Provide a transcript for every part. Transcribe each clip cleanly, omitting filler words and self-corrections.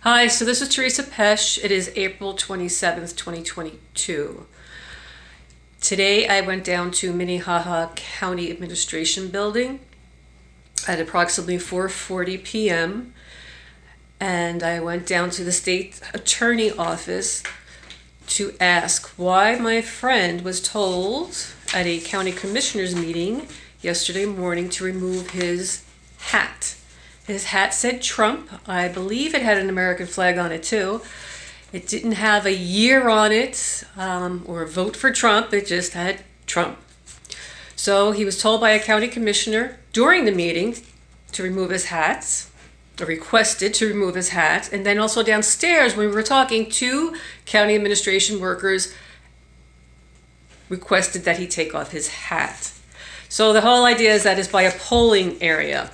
Hi, so this is Teresa Pesh. It is April 27th, 2022. Today I went down to Minnehaha County Administration building at approximately 4:40 p.m. and I went down to the state attorney office to ask why my friend was told at a county commissioners meeting yesterday morning to remove his hat. His hat said Trump. I believe it had an American flag on it too. It didn't have a year on it or a vote for Trump. It just had Trump. So he was told by a county commissioner during the meeting to remove his hat, or requested to remove his hat. And then also downstairs when we were talking, two county administration workers requested that he take off his hat. So the whole idea is that it's by a polling area.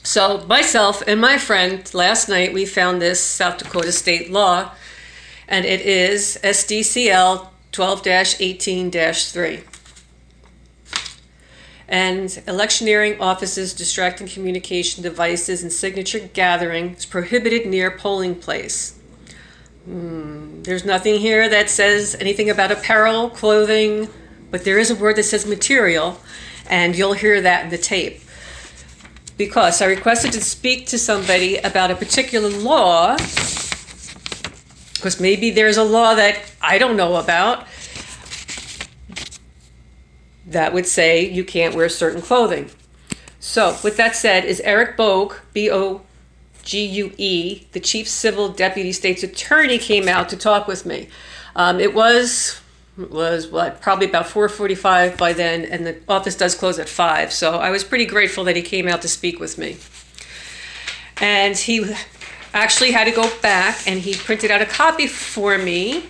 So myself and my friend, last night we found this South Dakota state law, and it is SDCL 12-18-3. And electioneering offices, distracting communication devices, and signature gathering is prohibited near polling place. There's nothing here that says anything about apparel, clothing, but there is a word that says material, and you'll hear that in the tape. Because I requested to speak to somebody about a particular law, because maybe there's a law that I don't know about that would say you can't wear certain clothing. So with that said, is Eric Bogue, Bogue, the Chief Civil Deputy State's Attorney, came out to talk with me. It was probably about 4:45 by then, and the office does close at 5. So I was pretty grateful that he came out to speak with me. And he actually had to go back and he printed out a copy for me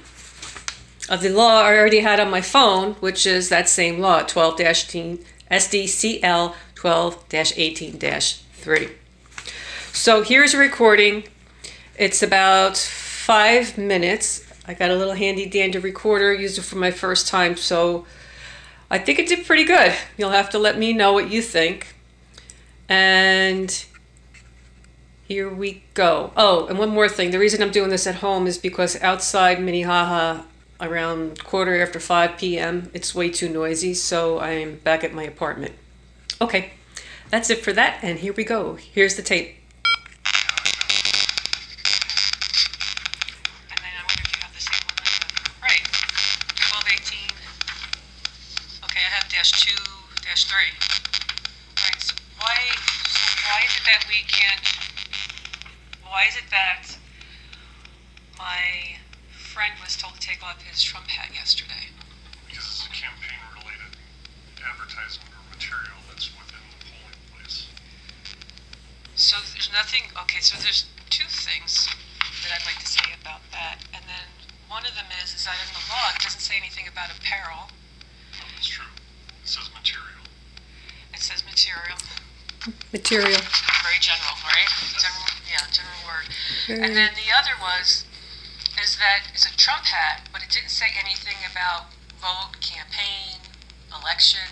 of the law I already had on my phone, which is that same law, 12-18 SDCL 12-18-3. So here's a recording. It's about 5 minutes. I got a little handy dandy recorder, used it for my first time, so I think it did pretty good. You'll have to let me know what you think. And here we go. Oh, and one more thing. The reason I'm doing this at home is because outside Minnehaha, around 5:15 p.m., it's way too noisy, so I'm back at my apartment. Okay, that's it for that, and here we go. Here's the tape. -2-3. Right. So why is it that we can't? Why is it that my friend was told to take off his Trump hat yesterday? Because it's a campaign-related advertisement or material that's within the polling place. So there's nothing. Okay. So there's two things that I'd like to say about that, and then one of them is that in the law it doesn't say anything about apparel. No, that's true. It says material. It says material. Material. Very general, right? General word. And then the other is that it's a Trump hat, but it didn't say anything about vote, campaign, election.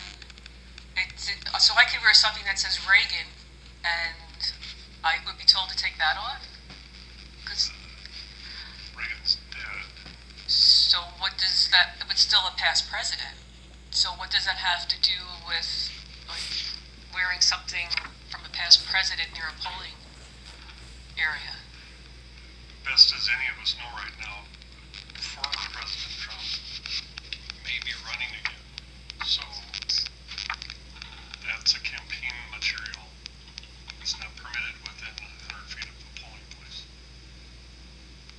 So I could wear something that says Reagan, and I would be told to take that off? Because Reagan's dead. so what does that? But still a past president. So what does that have to do with wearing something from a past president near a polling area? Best as any of us know right now, former President Trump may be running again. So that's a campaign material. It's not permitted within 100 feet of the polling place.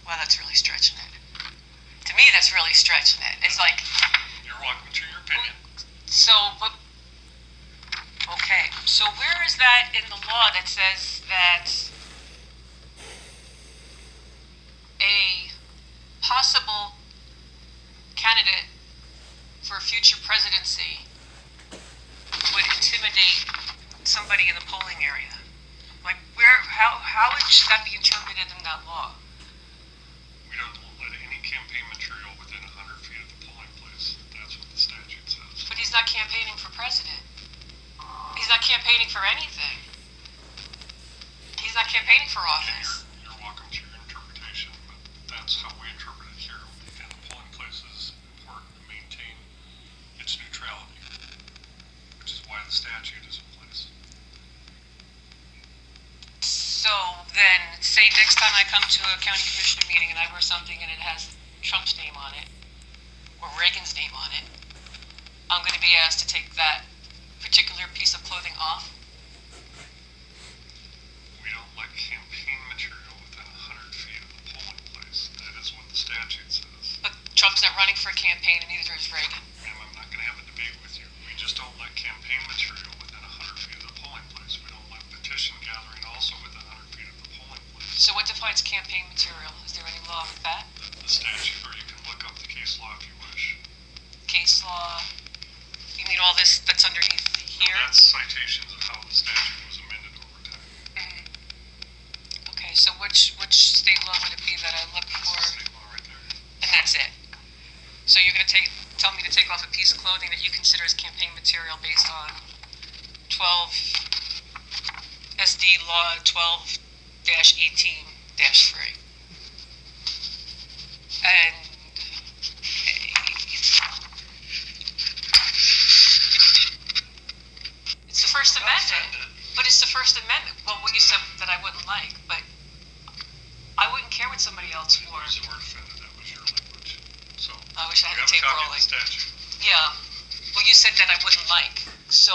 Well, that's really stretching it. To me, that's really stretching it. It's like, You're welcome to your opinion. okay, so where is that in the law that says that a possible candidate for a future presidency would intimidate somebody in the polling area? Like, how should that be interpreted in that law? We don't let any campaign material within 100 feet of the polling place. That's what the statute says. But he's not campaigning for president. He's not campaigning for anything. He's not campaigning for office. You're welcome to your say next time I come to a county commissioner meeting and I wear something and it has Trump's name on it, or Reagan's name on it, I'm going to be asked to take that particular piece of clothing off. We don't let campaign material within 100 feet of the polling place. That is what the statute says. But Trump's not running for a campaign, and neither is Reagan. Ma'am, I'm not going to have a debate with you. We just don't let campaign material within 100 feet of the polling place. We don't let petition gathering also within 100 feet of the polling place. So what defines campaign material? Is there any law with that? The statute, or you can look up the case law if you wish. Case law? You mean all this that's underneath here? Well, that's citations of how the statute was amended over time. Okay, so which state law would it be that I look for? State law right there. And that's it. So you're going to tell me to take off a piece of clothing that you consider as campaign material based on 12 SD Law 12-18-3. And it's the First Amendment. But it's the First Amendment. Well, what you said that I wouldn't like, but I wouldn't care what somebody else I wore. didn't use the word offended, that was your language. So, I wish I you had the have a tape copy of rolling. the statute. Yeah. Well, you said that I wouldn't like. So,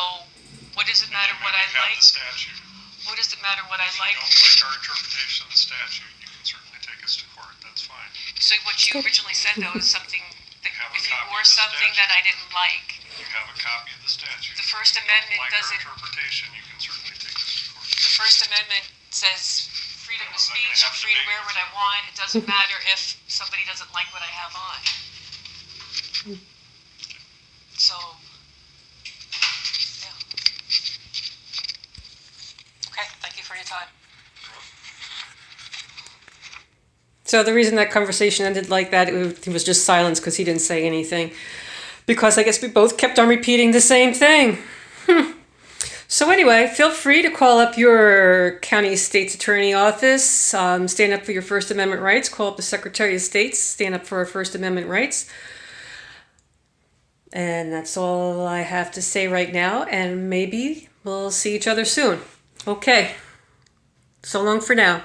what does it matter what I You have like? the statute. What does it matter what I If like? you don't like our interpretation of the statute, you can certainly take us to court. That's fine. So, what you originally said though is something that Have a if you copy wore of the something statute. that I didn't like, You have a copy of the statute. the First If you don't Amendment like doesn't. our interpretation, you can certainly take us to court. The First Amendment says freedom of I'm not gonna speech. have I'm free to debate wear with what I want. It doesn't matter if somebody doesn't like what I have on. So, yeah. Okay, thank you for your time. So the reason that conversation ended like that, it was just silence because he didn't say anything. Because I guess we both kept on repeating the same thing. So anyway, feel free to call up your county state's attorney office, stand up for your First Amendment rights, call up the Secretary of State, stand up for our First Amendment rights. And that's all I have to say right now, and maybe we'll see each other soon. Okay, so long for now.